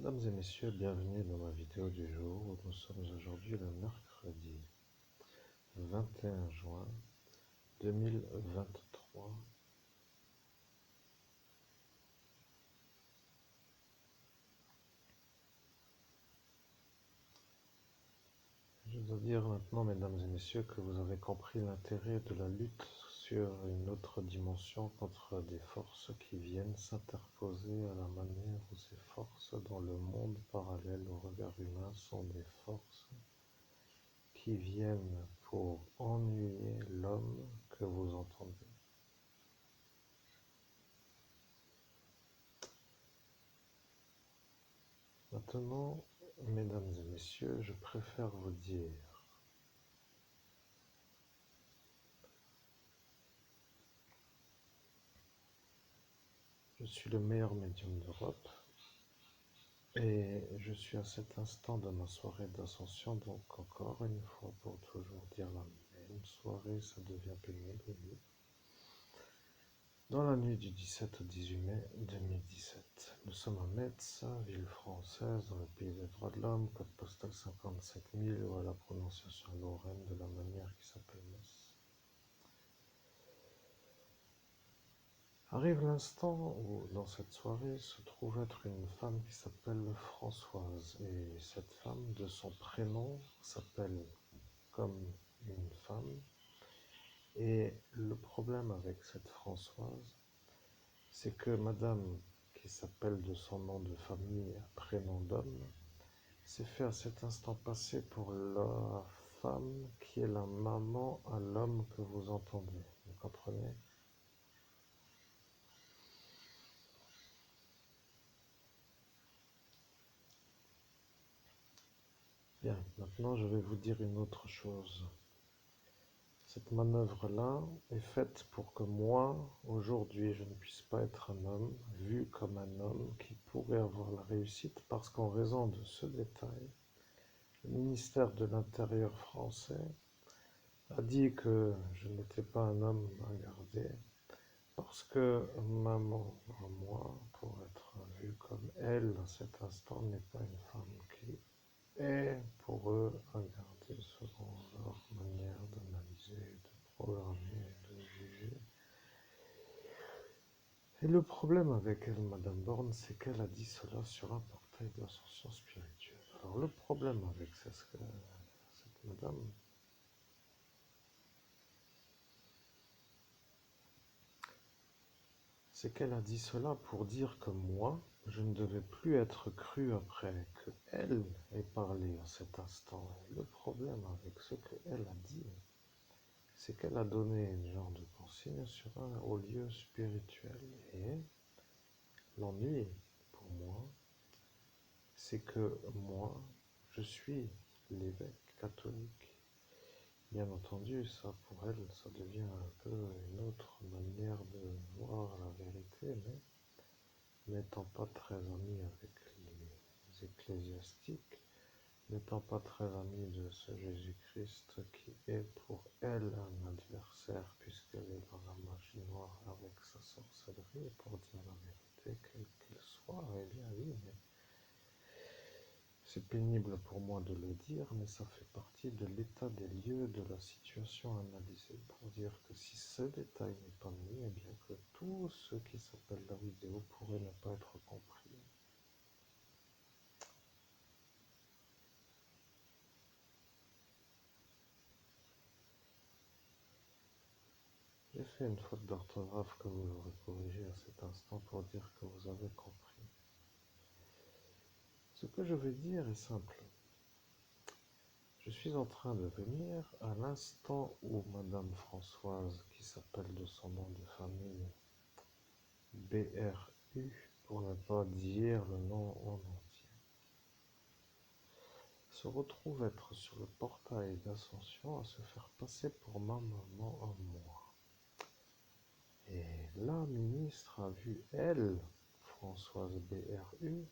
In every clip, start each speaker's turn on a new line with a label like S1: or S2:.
S1: Mesdames et messieurs, bienvenue dans ma vidéo du jour. Nous sommes aujourd'hui le mercredi 21 juin 2023. Je dois dire maintenant, mesdames et messieurs, que vous avez compris l'intérêt de la lutte sur une autre dimension contre des forces qui viennent s'interposer à la manière où ces forces dans le monde parallèle au regard humain sont des forces qui viennent pour ennuyer l'homme que vous entendez. Maintenant, mesdames et messieurs, je préfère vous dire, je suis le meilleur médium d'Europe et je suis à cet instant de ma soirée d'ascension, donc encore une fois pour toujours dire la même soirée, ça devient pénible, oui. Dans la nuit du 17 au 18 mai 2017, nous sommes à Metz, ville française, dans le pays des droits de l'homme, code postal 57 000, ou à la prononciation lorraine de la manière qui s'appelle Metz. Arrive l'instant où, dans cette soirée, se trouve être une femme qui s'appelle Françoise, et cette femme, de son prénom, s'appelle comme une femme, et le problème avec cette Françoise, c'est que madame, qui s'appelle de son nom de famille, prénom d'homme, s'est fait à cet instant passer pour la femme qui est la maman à l'homme que vous entendez, vous comprenez? Bien, maintenant je vais vous dire une autre chose. Cette manœuvre-là est faite pour que moi, aujourd'hui, je ne puisse pas être un homme, vu comme un homme qui pourrait avoir la réussite, parce qu'en raison de ce détail, le ministère de l'Intérieur français a dit que je n'étais pas un homme à garder, parce que maman, à moi, pour être vue comme elle, à cet instant, n'est pas une femme qui est pour eux à garder selon leur manière d'analyser, de programmer, de juger. Et le problème avec elle, Madame Borne, c'est qu'elle a dit cela sur un portail d'ascension spirituelle. Alors le problème avec cette madame, c'est qu'elle a dit cela pour dire que moi, je ne devais plus être cru après que elle ait parlé à cet instant. Et le problème avec ce qu'elle a dit, c'est qu'elle a donné une genre de consigne sur un haut lieu spirituel. Et l'ennui, pour moi, c'est que moi, je suis l'évêque catholique. Bien entendu, ça pour elle, ça devient un peu une autre manière de voir la vérité, mais n'étant pas très ami avec les ecclésiastiques, n'étant pas très ami de ce Jésus-Christ qui est pour elle un adversaire, puisqu'elle est dans la magie noire avec sa sorcellerie, pour dire la vérité, quelle qu'elle soit, eh bien oui, mais c'est pénible pour moi de le dire, mais ça fait partie de l'état des lieux de la situation analysée, pour dire que si ce détail n'est pas mis, eh bien que tout ce qui s'appelle la vidéo pourrait ne pas être compris. J'ai fait une faute d'orthographe que vous aurez corrigée à cet instant pour dire que vous avez compris. Ce que je vais dire est simple. Je suis en train de venir à l'instant où Madame Françoise, qui s'appelle de son nom de famille BRU, pour ne pas dire le nom en entier, se retrouve être sur le portail d'ascension à se faire passer pour ma maman à moi. Et la ministre a vu, elle, Françoise BRU,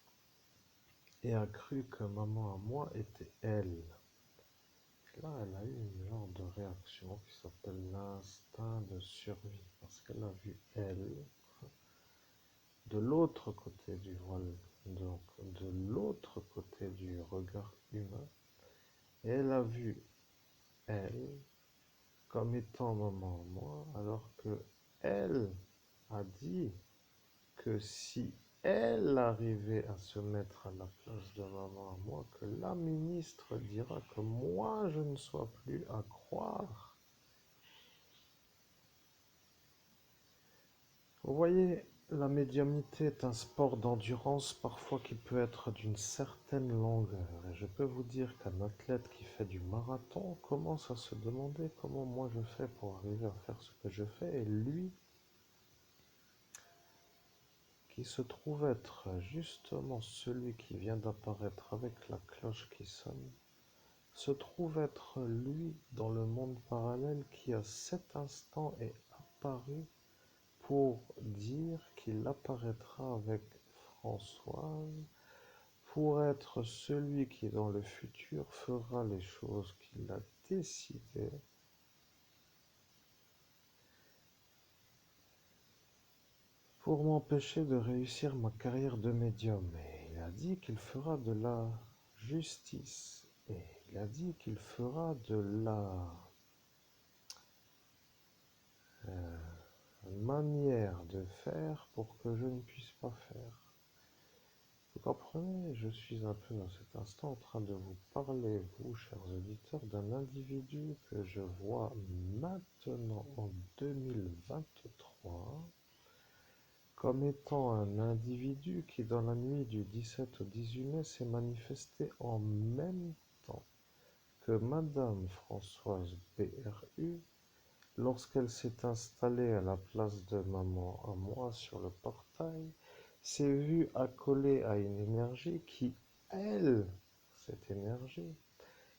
S1: et a cru que maman à moi était elle. Là, elle a eu une genre de réaction qui s'appelle l'instinct de survie, parce qu'elle a vu elle de l'autre côté du voile, donc de l'autre côté du regard humain, et elle a vu elle comme étant maman moi, alors que elle a dit que si elle arrivait à se mettre à la place de maman à moi, que la ministre dira que moi je ne sois plus à croire. Vous voyez, la médiumnité est un sport d'endurance parfois qui peut être d'une certaine longueur. Et je peux vous dire qu'un athlète qui fait du marathon commence à se demander comment moi je fais pour arriver à faire ce que je fais. Et lui, qui se trouve être justement celui qui vient d'apparaître avec la cloche qui sonne, se trouve être lui dans le monde parallèle qui à cet instant est apparu pour dire qu'il apparaîtra avec Françoise, pour être celui qui dans le futur fera les choses qu'il a décidées, pour m'empêcher de réussir ma carrière de médium. Et il a dit qu'il fera de la justice. Et il a dit qu'il fera de la manière de faire pour que je ne puisse pas faire. Vous comprenez, je suis un peu à cet instant en train de vous parler, vous, chers auditeurs, d'un individu que je vois maintenant en 2023 comme étant un individu qui, dans la nuit du 17 au 18 mai, s'est manifesté en même temps que Madame Françoise BRU lorsqu'elle s'est installée à la place de maman à moi sur le portail, s'est vue accolée à une énergie qui, elle, cette énergie,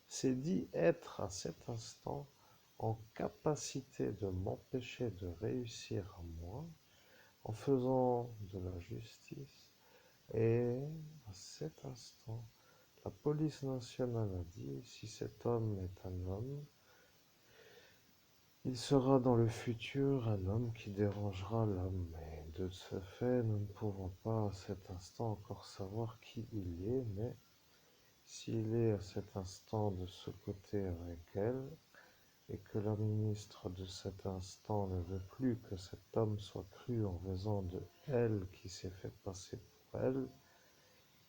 S1: s'est dit être à cet instant en capacité de m'empêcher de réussir à moi en faisant de la justice. Et à cet instant, la police nationale a dit, si cet homme est un homme, il sera dans le futur un homme qui dérangera l'homme. Mais de ce fait, nous ne pouvons pas à cet instant encore savoir qui il est, mais s'il est à cet instant de ce côté avec elle, et que la ministre de cet instant ne veut plus que cet homme soit cru en raison de elle qui s'est fait passer pour elle,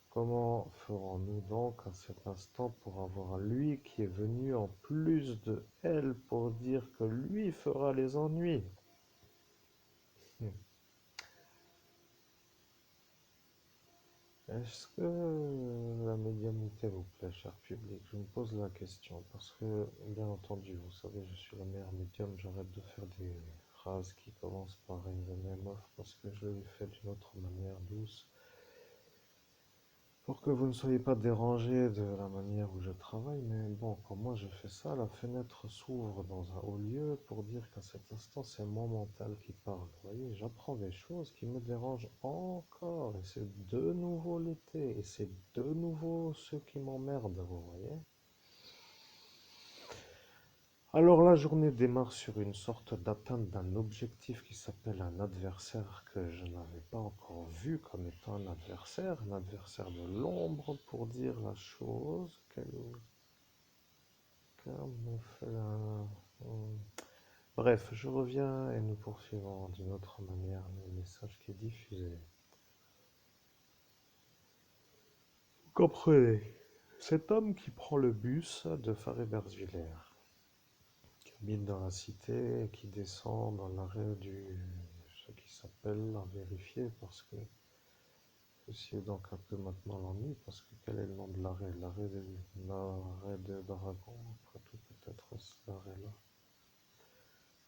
S1: comment ferons-nous donc à cet instant pour avoir lui qui est venu en plus de elle pour dire que lui fera les ennuis? Est-ce que la médiumnité vous plaît, cher public? Je me pose la question parce que, bien entendu, vous savez, je suis la meilleure médium, j'arrête de faire des phrases qui commencent par une de mes meufs parce que je le fais d'une autre manière douce. Pour que vous ne soyez pas dérangé de la manière où je travaille, mais bon, quand moi je fais ça, la fenêtre s'ouvre dans un haut lieu pour dire qu'à cet instant, c'est mon mental qui parle. Vous voyez, j'apprends des choses qui me dérangent encore, et c'est de nouveau l'été, et c'est de nouveau ceux qui m'emmerdent, vous voyez. Alors la journée démarre sur une sorte d'atteinte d'un objectif qui s'appelle un adversaire que je n'avais pas encore vu comme étant un adversaire de l'ombre pour dire la chose. Quelqu'un me fait Bref, je reviens et nous poursuivons d'une autre manière le message qui est diffusé. Vous comprenez, cet homme qui prend le bus de Faré-Bersviller, qui habite dans la cité et qui descend dans l'arrêt ce qui s'appelle à vérifier parce que ceci est donc un peu maintenant l'ennui parce que quel est le nom de l'arrêt? L'arrêt de Dragon, après tout peut-être cet arrêt-là.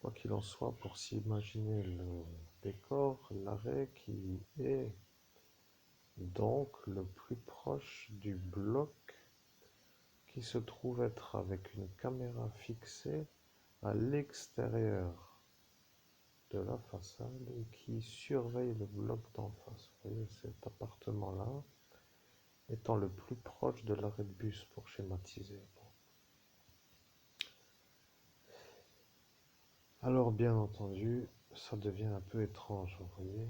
S1: Quoi qu'il en soit, pour s'imaginer le décor, l'arrêt qui est donc le plus proche du bloc qui se trouve être avec une caméra fixée à l'extérieur de la façade et qui surveille le bloc d'en face. Vous voyez, cet appartement-là étant le plus proche de l'arrêt de bus pour schématiser. Alors bien entendu, ça devient un peu étrange, vous voyez.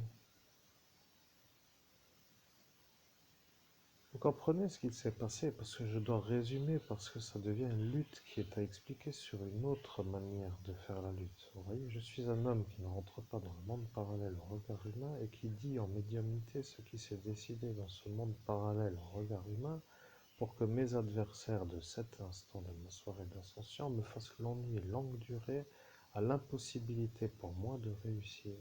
S1: Vous comprenez ce qu'il s'est passé parce que je dois résumer parce que ça devient une lutte qui est à expliquer sur une autre manière de faire la lutte. Vous voyez, je suis un homme qui ne rentre pas dans le monde parallèle au regard humain et qui dit en médiumnité ce qui s'est décidé dans ce monde parallèle au regard humain pour que mes adversaires de cet instant de ma soirée d'ascension me fassent l'ennui longue durée à l'impossibilité pour moi de réussir.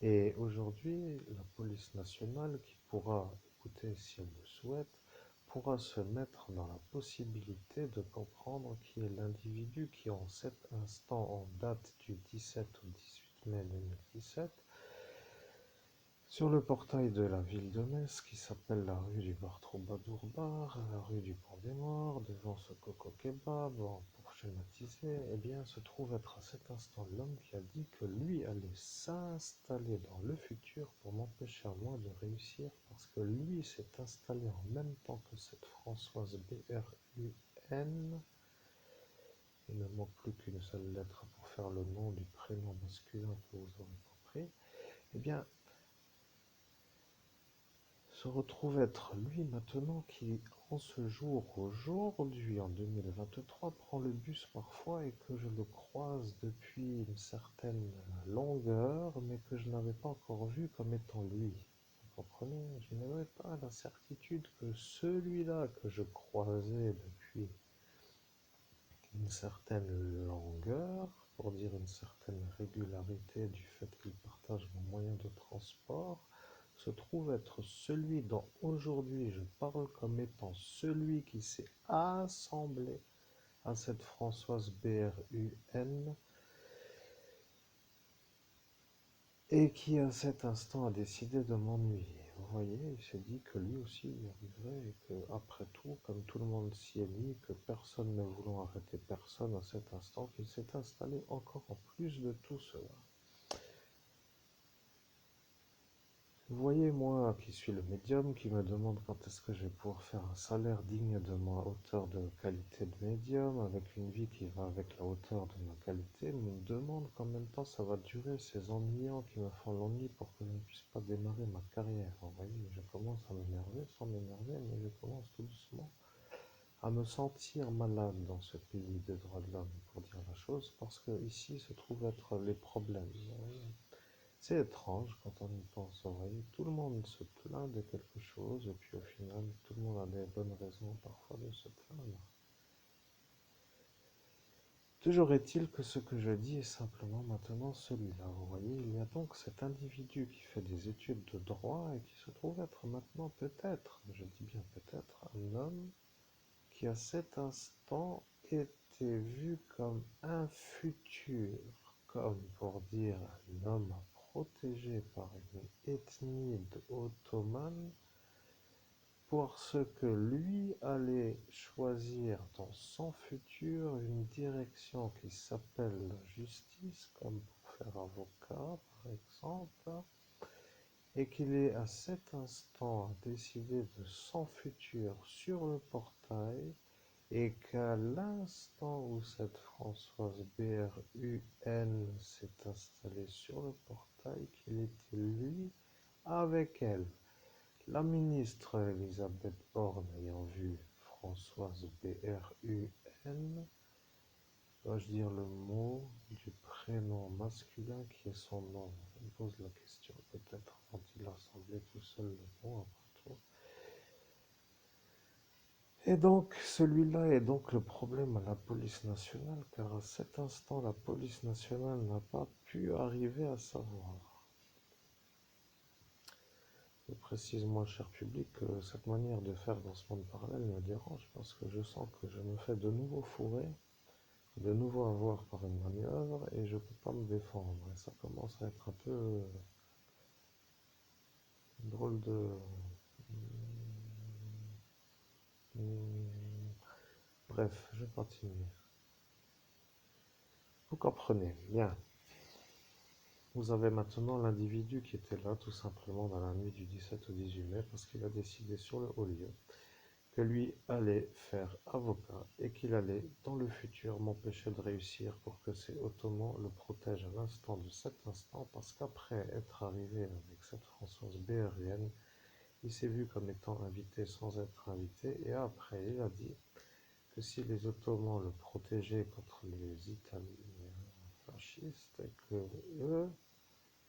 S1: Et aujourd'hui, la police nationale, qui pourra écouter si elle le souhaite, pourra se mettre dans la possibilité de comprendre qui est l'individu qui, en cet instant, en date du 17 au 18 mai 2017, sur le portail de la ville de Metz, qui s'appelle la rue du Bar Troubadour Bar, la rue du Pont des Morts, devant ce coco kebab, pour schématiser, eh bien, se trouve être à cet instant l'homme qui a dit que lui allait s'installer dans le futur pour m'empêcher à moi de réussir, parce que lui s'est installé en même temps que cette Françoise BRUN. Il ne manque plus qu'une seule lettre pour faire le nom du prénom masculin que vous aurez compris. Eh bien, se retrouve être lui maintenant qui, en ce jour, aujourd'hui, en 2023, prend le bus parfois et que je le croise depuis une certaine longueur, mais que je n'avais pas encore vu comme étant lui. Vous comprenez? Je n'avais pas la certitude que celui-là que je croisais depuis une certaine longueur, pour dire une certaine régularité du fait qu'il partage mon moyen de transport, se trouve être celui dont aujourd'hui je parle comme étant celui qui s'est assemblé à cette Françoise BRUN et qui à cet instant a décidé de m'ennuyer. Vous voyez, il s'est dit que lui aussi y arriverait et que, après tout, comme tout le monde s'y est mis, que personne ne voulant arrêter personne à cet instant, qu'il s'est installé encore en plus de tout cela. Vous voyez, moi qui suis le médium, qui me demande quand est-ce que je vais pouvoir faire un salaire digne de ma hauteur de qualité de médium, avec une vie qui va avec la hauteur de ma qualité, me demande combien de temps ça va durer, ces ennuyants qui me font l'ennui pour que je ne puisse pas démarrer ma carrière. Vous voyez, je commence à m'énerver, sans m'énerver, mais je commence tout doucement à me sentir malade dans ce pays des droits de l'homme, pour dire la chose, parce que ici se trouvent être les problèmes. Vous voyez. C'est étrange quand on y pense, vous voyez, tout le monde se plaint de quelque chose et puis au final, tout le monde a des bonnes raisons parfois de se plaindre. Toujours est-il que ce que je dis est simplement maintenant celui-là. Vous voyez, il y a donc cet individu qui fait des études de droit et qui se trouve être maintenant peut-être, je dis bien peut-être, un homme qui à cet instant était vu comme un futur, comme pour dire un homme protégé par une ethnie ottomane, parce que lui allait choisir dans son futur une direction qui s'appelle la justice, comme pour faire avocat par exemple, et qu'il est à cet instant décidé de son futur sur le portail, et qu'à l'instant où cette Françoise BRUN s'est installée sur le portail, qu'il était lui avec elle. La ministre Elisabeth Borne ayant vu Françoise BRUN, dois-je dire le mot du prénom masculin qui est son nom? Je me pose la question, peut-être vont-ils assembler tout seul le mot après tout. Et donc, celui-là est donc le problème à la police nationale, car à cet instant, la police nationale n'a pas pu arriver à savoir. Je précise, moi, cher public, que cette manière de faire dans ce monde parallèle me dérange, parce que je sens que je me fais de nouveau fourrer, de nouveau avoir par une manœuvre, et je ne peux pas me défendre. Et ça commence à être un peu drôle de... Bref, je continue. Vous comprenez, bien. Vous avez maintenant l'individu qui était là tout simplement dans la nuit du 17 au 18 mai parce qu'il a décidé sur le haut lieu que lui allait faire avocat et qu'il allait dans le futur m'empêcher de réussir pour que ces Ottomans le protègent à l'instant de cet instant, parce qu'après être arrivé avec cette Françoise BRN, Il s'est vu comme étant invité sans être invité, et après il a dit que si les Ottomans le protégeaient contre les Italiens fascistes, et que eux,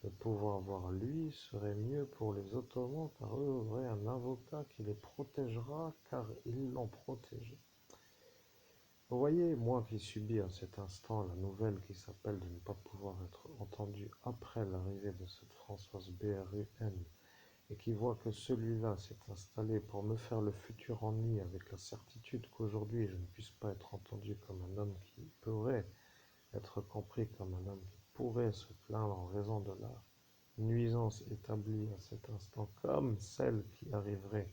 S1: de pouvoir voir lui serait mieux pour les Ottomans, car eux auraient un avocat qui les protégera, car ils l'ont protégé. Vous voyez, moi qui subis à cet instant la nouvelle qui s'appelle de ne pas pouvoir être entendu après l'arrivée de cette Françoise BRUN, et qui voit que celui-là s'est installé pour me faire le futur ennui avec la certitude qu'aujourd'hui je ne puisse pas être entendu comme un homme qui pourrait être compris comme un homme qui pourrait se plaindre en raison de la nuisance établie à cet instant comme celle qui arriverait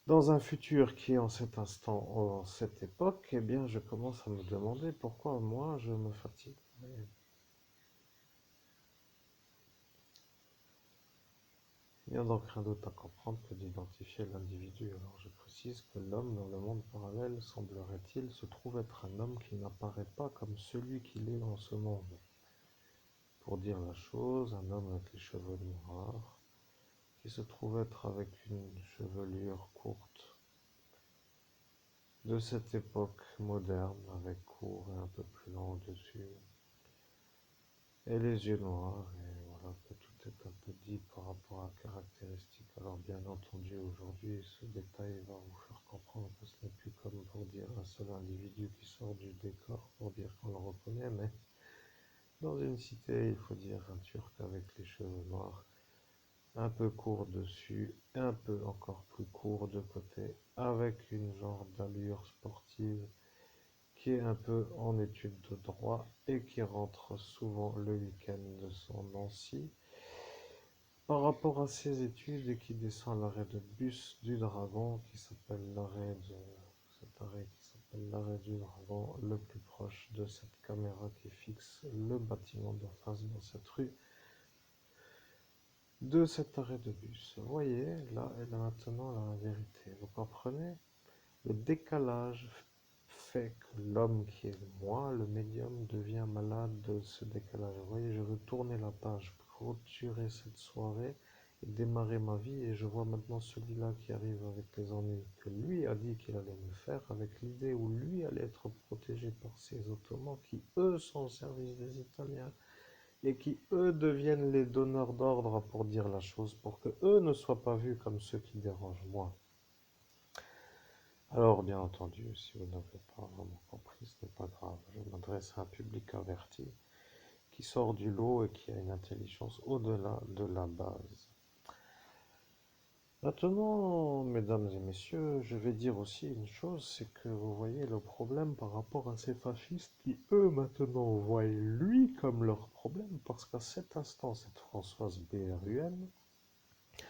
S1: dans un futur qui est en cet instant, en cette époque, eh bien je commence à me demander pourquoi moi je me fatigue. Il n'y a donc rien d'autre à comprendre que d'identifier l'individu. Alors je précise que l'homme dans le monde parallèle, semblerait-il, se trouve être un homme qui n'apparaît pas comme celui qu'il est dans ce monde. Pour dire la chose, un homme avec les cheveux noirs, qui se trouve être avec une chevelure courte de cette époque moderne, avec court et un peu plus long au-dessus, et les yeux noirs, et voilà que tout est un peu dit par rapport à la caractéristique. Alors bien entendu, aujourd'hui, ce détail va vous faire comprendre que ce n'est plus comme pour dire un seul individu qui sort du décor pour dire qu'on le reconnaît, mais dans une cité, il faut dire un Turc avec les cheveux noirs, un peu court dessus, un peu encore plus court de côté, avec une genre d'allure sportive qui est un peu en études de droit et qui rentre souvent le week-end de son Nancy par rapport à ses études et qui descend à l'arrêt de bus du Dragon qui s'appelle cet arrêt qui s'appelle l'arrêt du Dragon, le plus proche de cette caméra qui fixe le bâtiment d'en face dans cette rue de cet arrêt de bus. Vous voyez, là est maintenant la vérité. Vous comprenez? Le décalage fait que l'homme qui est moi, le médium, devient malade de ce décalage. Vous voyez, je veux tourner la page, clôturer cette soirée et démarrer ma vie, et je vois maintenant celui-là qui arrive avec les ennuis que lui a dit qu'il allait me faire, avec l'idée où lui allait être protégé par ces Ottomans qui, eux, sont au service des Italiens et qui, eux, deviennent les donneurs d'ordre pour dire la chose, pour que eux ne soient pas vus comme ceux qui dérangent moi. Alors, bien entendu, si vous n'avez pas vraiment compris, ce n'est pas grave. Je m'adresse à un public averti qui sort du lot et qui a une intelligence au-delà de la base. Maintenant, mesdames et messieurs, je vais dire aussi une chose, c'est que vous voyez le problème par rapport à ces fascistes qui, eux, maintenant, voient lui comme leur problème, parce qu'à cet instant, cette Françoise BRUN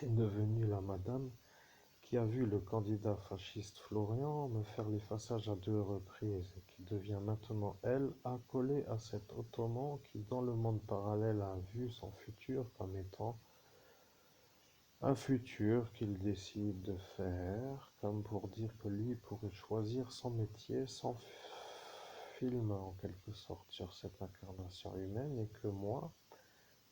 S1: est devenue la madame qui a vu le candidat fasciste Florian me faire l'effaçage à 2 reprises et qui devient maintenant, elle, accolée à cet Ottoman qui, dans le monde parallèle, a vu son futur comme étant un futur qu'il décide de faire, comme pour dire que lui pourrait choisir son métier, son film en quelque sorte sur cette incarnation humaine, et que moi,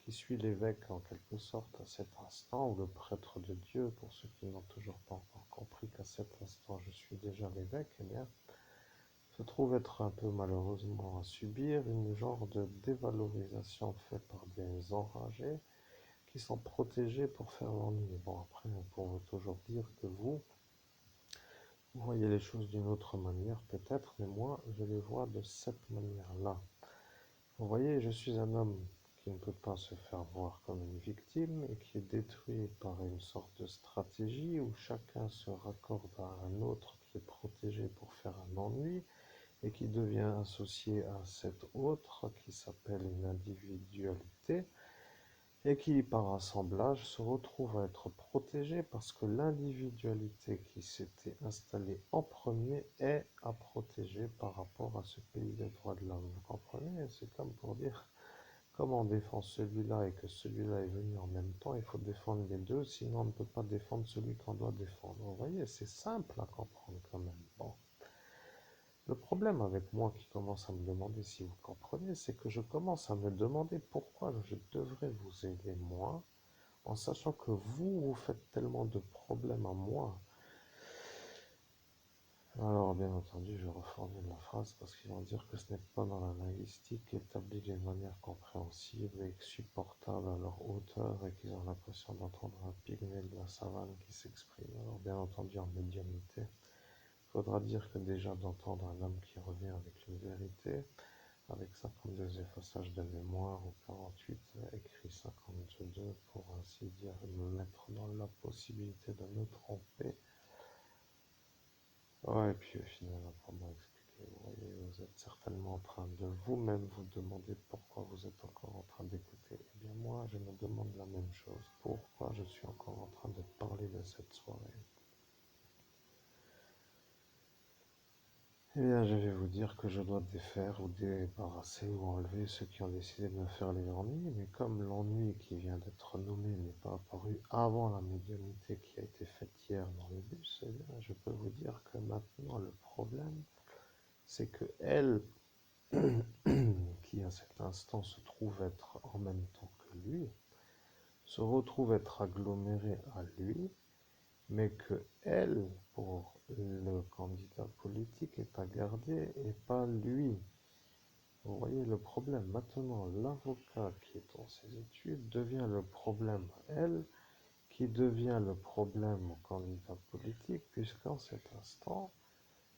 S1: qui suis l'évêque en quelque sorte à cet instant, ou le prêtre de Dieu, pour ceux qui n'ont toujours pas encore compris qu'à cet instant je suis déjà l'évêque, eh bien, se trouve être un peu malheureusement à subir une genre de dévalorisation faite par des enragés qui sont protégés pour faire l'ennui. Bon, après, on pourrait toujours dire que vous voyez les choses d'une autre manière, peut-être, mais moi, je les vois de cette manière-là. Vous voyez, je suis un homme qui ne peut pas se faire voir comme une victime et qui est détruit par une sorte de stratégie où chacun se raccorde à un autre qui est protégé pour faire un ennui et qui devient associé à cet autre qui s'appelle une individualité et qui, par assemblage, se retrouve à être protégé parce que l'individualité qui s'était installée en premier est à protéger par rapport à ce pays des droits de l'homme. Vous comprenez? C'est comme pour dire, comme on défend celui-là et que celui-là est venu en même temps, il faut défendre les deux, sinon on ne peut pas défendre celui qu'on doit défendre. Vous voyez, c'est simple à comprendre quand même. Bon. Le problème avec moi qui commence à me demander si vous comprenez, c'est que je commence à me demander pourquoi je devrais vous aider moi, en sachant que vous faites tellement de problèmes à moi. Alors, bien entendu, je reformule la phrase parce qu'ils vont dire que ce n'est pas dans la linguistique établie d'une manière compréhensible et supportable à leur hauteur et qu'ils ont l'impression d'entendre un pygmée de la savane qui s'exprime. Alors, bien entendu, en médiumnité, il faudra dire que déjà d'entendre un homme qui revient avec une vérité, avec 52 effaçages de mémoire ou 48 écrit 52 pour ainsi dire, me mettre dans la possibilité de me tromper. Ouais, et puis au final, pour m'expliquer, vous voyez, vous êtes certainement en train de vous-même vous demander pourquoi vous êtes encore en train d'écouter. Eh bien moi, je me demande la même chose. Pourquoi je suis encore en train de parler de cette soirée? Eh bien, je vais vous dire que je dois défaire ou débarrasser ou enlever ceux qui ont décidé de me faire les ennuis, mais comme l'ennui qui vient d'être nommé n'est pas apparu avant la médiumnité qui a été faite hier dans le bus, eh bien, je peux vous dire que maintenant le problème, c'est que elle, qui à cet instant se trouve être en même temps que lui, se retrouve être agglomérée à lui, mais que elle, pour le candidat politique, est à garder et pas lui. Vous voyez le problème. Maintenant, l'avocat qui est dans ses études devient le problème à elle, qui devient le problème au candidat politique, puisqu'en cet instant,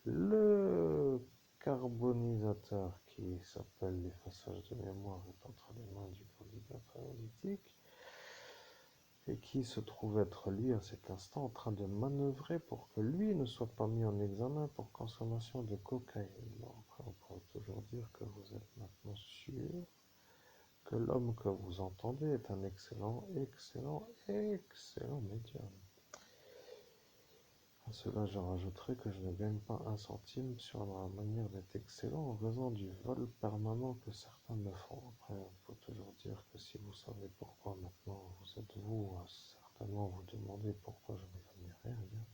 S1: le carbonisateur qui s'appelle l'effaçage de mémoire est entre les mains du candidat politique et qui se trouve être lui à cet instant en train de manœuvrer pour que lui ne soit pas mis en examen pour consommation de cocaïne. Bon, après, on pourrait toujours dire que vous êtes maintenant sûr que l'homme que vous entendez est un excellent, excellent, excellent médium. À cela, je rajouterai que je ne gagne pas un centime sur la manière d'être excellent en raison du vol permanent que certains me font. Après, on peut toujours dire que si vous savez pourquoi maintenant vous êtes vous, à certainement vous demander pourquoi je ne gagne rien. Bien.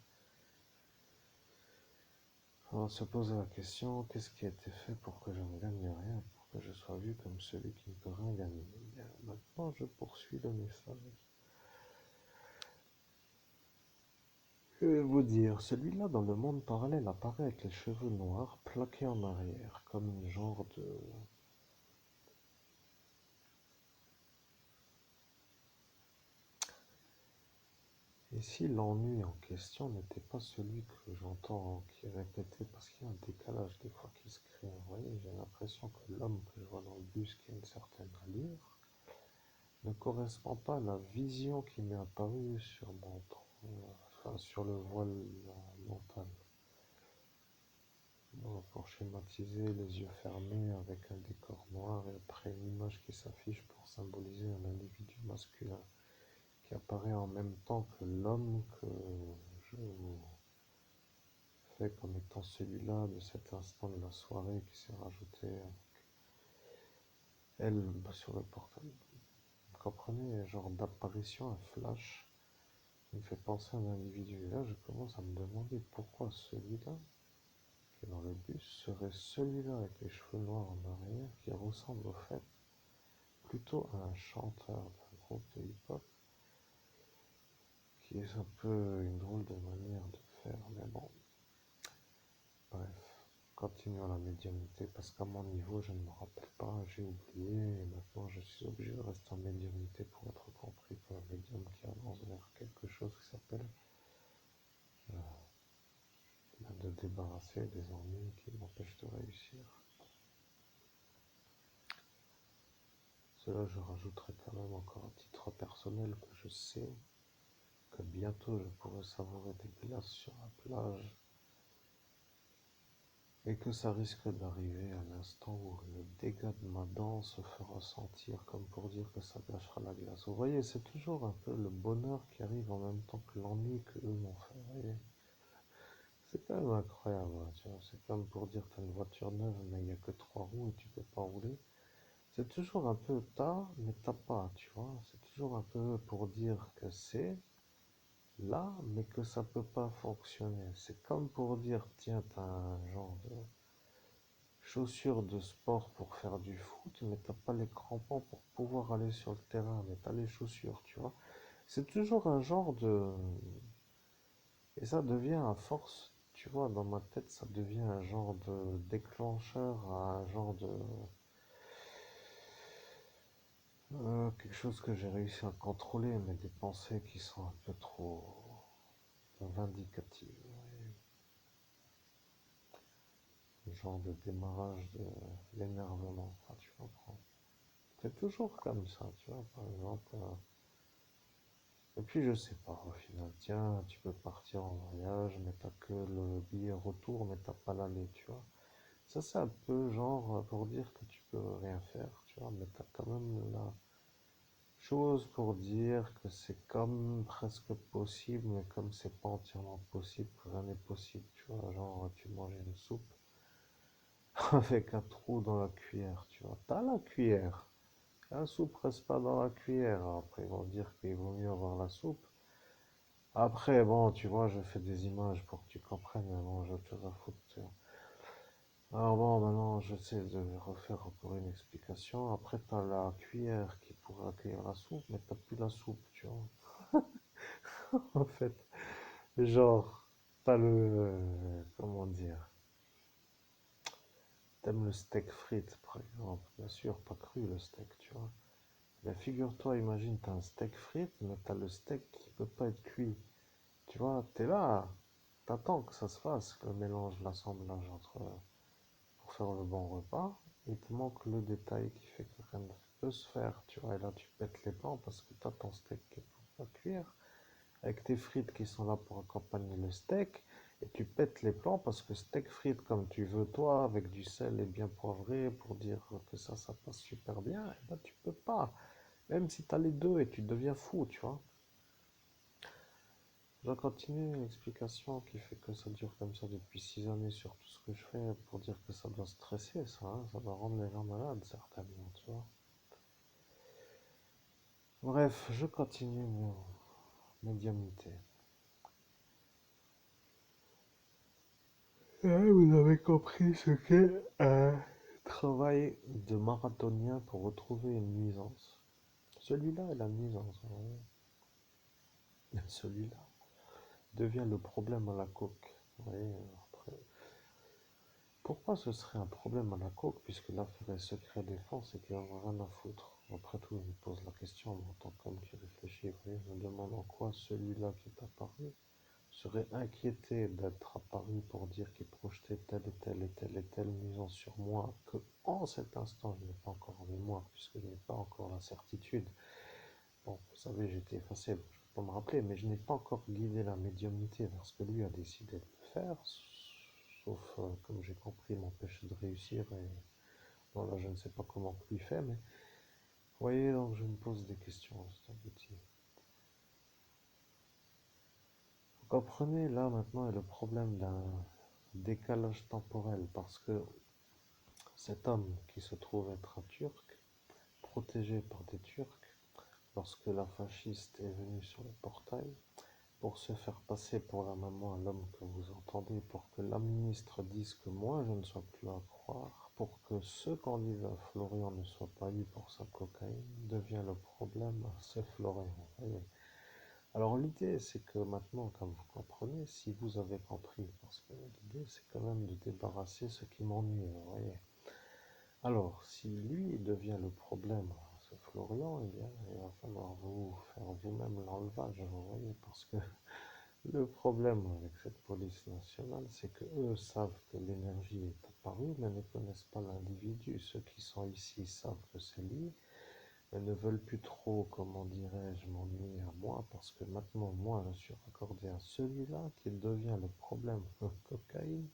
S1: On va se poser la question, qu'est-ce qui a été fait pour que je ne gagne rien, pour que je sois vu comme celui qui ne peut rien gagner. Bien, maintenant, je poursuis le message. Je vais vous dire, celui-là dans le monde parallèle apparaît avec les cheveux noirs plaqués en arrière, comme une genre de... Et si l'ennui en question n'était pas celui que j'entends qui est répété, parce qu'il y a un décalage des fois qui se crée, vous voyez, j'ai l'impression que l'homme que je vois dans le bus qui a une certaine allure ne correspond pas à la vision qui m'est apparue sur mon enfin, sur le voile mental. Bon, pour schématiser, les yeux fermés avec un décor noir et après une image qui s'affiche pour symboliser un individu masculin qui apparaît en même temps que l'homme que je vous fais comme étant celui-là de cet instant de la soirée qui s'est rajouté avec elle sur le portail. Vous comprenez, un genre d'apparition, un flash qui me fait penser à un individu. Et là, je commence à me demander pourquoi celui-là qui est dans le bus serait celui-là avec les cheveux noirs en arrière qui ressemble au fait plutôt à un chanteur d'un groupe de hip-hop qui est un peu une drôle de manière de faire, mais bon, bref, continuons la médiumnité parce qu'à mon niveau, je ne me rappelle pas, j'ai oublié et maintenant je suis obligé de rester en médiumnité pour être compris comme un médium qui avance vers quelque chose qui s'appelle de débarrasser des ennuis qui m'empêchent de réussir. Cela, je rajouterai quand même encore à titre personnel que je sais que bientôt je pourrai savourer des glaces sur la plage et que ça risque d'arriver à l'instant où le dégât de ma dent se fera sentir comme pour dire que ça gâchera la glace. Vous voyez, c'est toujours un peu le bonheur qui arrive en même temps que l'ennui que eux m'ont fait. Vous voyez, c'est quand même incroyable, hein, tu vois. C'est comme pour dire t'as une voiture neuve mais il n'y a que trois roues et tu peux pas rouler. C'est toujours un peu t'as mais t'as pas, tu vois. C'est toujours un peu pour dire que c'est là mais que ça peut pas fonctionner. C'est comme pour dire tiens t'as un genre de chaussures de sport pour faire du foot, mais t'as pas les crampons pour pouvoir aller sur le terrain, mais t'as les chaussures, tu vois. C'est toujours un genre de... Et ça devient à force, tu vois, dans ma tête, ça devient un genre de déclencheur, un genre de... quelque chose que j'ai réussi à contrôler, mais des pensées qui sont un peu trop vindicatives. Un genre de démarrage de l'énervement, enfin, tu comprends. C'est toujours comme ça, tu vois, par exemple. Et puis je sais pas, au final, tiens, tu peux partir en voyage, mais t'as que le billet retour, mais t'as pas l'aller, tu vois. Ça, c'est un peu genre pour dire que tu peux rien faire, tu vois, mais t'as quand même la chose pour dire que c'est comme presque possible, mais comme c'est pas entièrement possible, que rien n'est possible, tu vois. Genre, tu manges une soupe avec un trou dans la cuillère, tu vois. T'as la cuillère. La soupe reste pas dans la cuillère. Après, ils vont dire qu'il vaut mieux avoir la soupe. Après, bon, tu vois, je fais des images pour que tu comprennes, mais bon, j'ai autre chose à foutre, tu vois. Alors bon, maintenant, j'essaie de refaire encore une explication. Après, t'as la cuillère qui pourrait accueillir la soupe, mais t'as plus la soupe, tu vois. En fait, genre, t'as comment dire, t'aimes le steak frites, par exemple. Bien sûr, pas cru le steak, tu vois. Mais figure-toi, imagine, t'as un steak frites, mais t'as le steak qui peut pas être cuit. Tu vois, t'es là, t'attends que ça se fasse, le mélange, l'assemblage entre, pour faire le bon repas. Il te manque le détail qui fait que rien ne peut se faire, tu vois. Et là, tu pètes les plans parce que t'as ton steak qui est pour pas cuire, avec tes frites qui sont là pour accompagner le steak, et tu pètes les plans parce que steak frites comme tu veux toi, avec du sel et bien poivré, pour dire que ça passe super bien, et ben tu peux pas. Même si t'as les deux et tu deviens fou, tu vois. Je continue l'explication qui fait que ça dure comme ça depuis 6 années sur tout ce que je fais pour dire que ça doit stresser, ça, hein, ça doit rendre les gens malades, certainement, tu vois. Bref, je continue mon médiumnité. Et vous avez compris ce qu'est un travail de marathonien pour retrouver une nuisance. Celui-là est la nuisance, hein. Celui-là devient le problème à la coque. Vous voyez, après, pourquoi ce serait un problème à la coque puisque l'affaire est secret défense et qu'il n'y en a rien à foutre? Après tout, je me pose la question en tant qu'homme qui réfléchit. Vous voyez, je me demande en quoi celui-là qui est apparu serait inquiété d'être apparu pour dire qu'il projetait telle et telle et telle et telle nuisance sur moi que en cet instant je n'ai pas encore en mémoire puisque je n'ai pas encore la certitude. Bon, vous savez, j'ai été effacé, donc je ne peux pas me rappeler, mais je n'ai pas encore guidé la médiumnité vers ce que lui a décidé de faire, sauf, comme j'ai compris, m'empêcher de réussir, et voilà, je ne sais pas comment lui fait, mais vous voyez, donc je me pose des questions, c'est abouti. Vous comprenez, là maintenant est le problème d'un décalage temporel, parce que cet homme qui se trouve être un Turc, protégé par des Turcs, lorsque la fasciste est venue sur le portail, pour se faire passer pour la maman à l'homme que vous entendez, pour que la ministre dise que moi je ne sois plus à croire, pour que ce candidat Florian ne soit pas eu pour sa cocaïne, devient le problème, c'est Florian. Voyez. Alors l'idée c'est que maintenant, comme vous comprenez, si vous avez compris, parce que l'idée c'est quand même de débarrasser ce qui m'ennuie, vous voyez. Alors, si lui devient le problème, ce Florian, eh bien, il va falloir vous faire vous-même l'enlevage, vous voyez, parce que le problème avec cette police nationale, c'est que eux savent que l'énergie est apparue, mais ne connaissent pas l'individu. Ceux qui sont ici savent que c'est lui, mais ne veulent plus trop, comment dirais-je, m'ennuyer à moi, parce que maintenant, moi, je suis raccordé à celui-là qui devient le problème de cocaïne,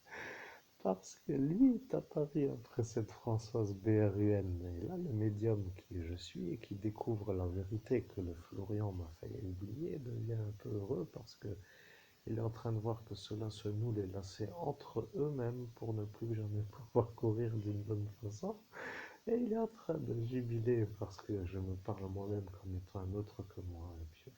S1: parce que lui est apparu après cette Françoise BRUN. Et là, le médium qui je suis et qui découvre la vérité que le Florian m'a fait oublier devient un peu heureux parce que il est en train de voir que cela se noue les lacets entre eux-mêmes pour ne plus jamais pouvoir courir d'une bonne façon. Et il est en train de jubiler parce que je me parle moi-même comme étant un autre que moi. Et puis,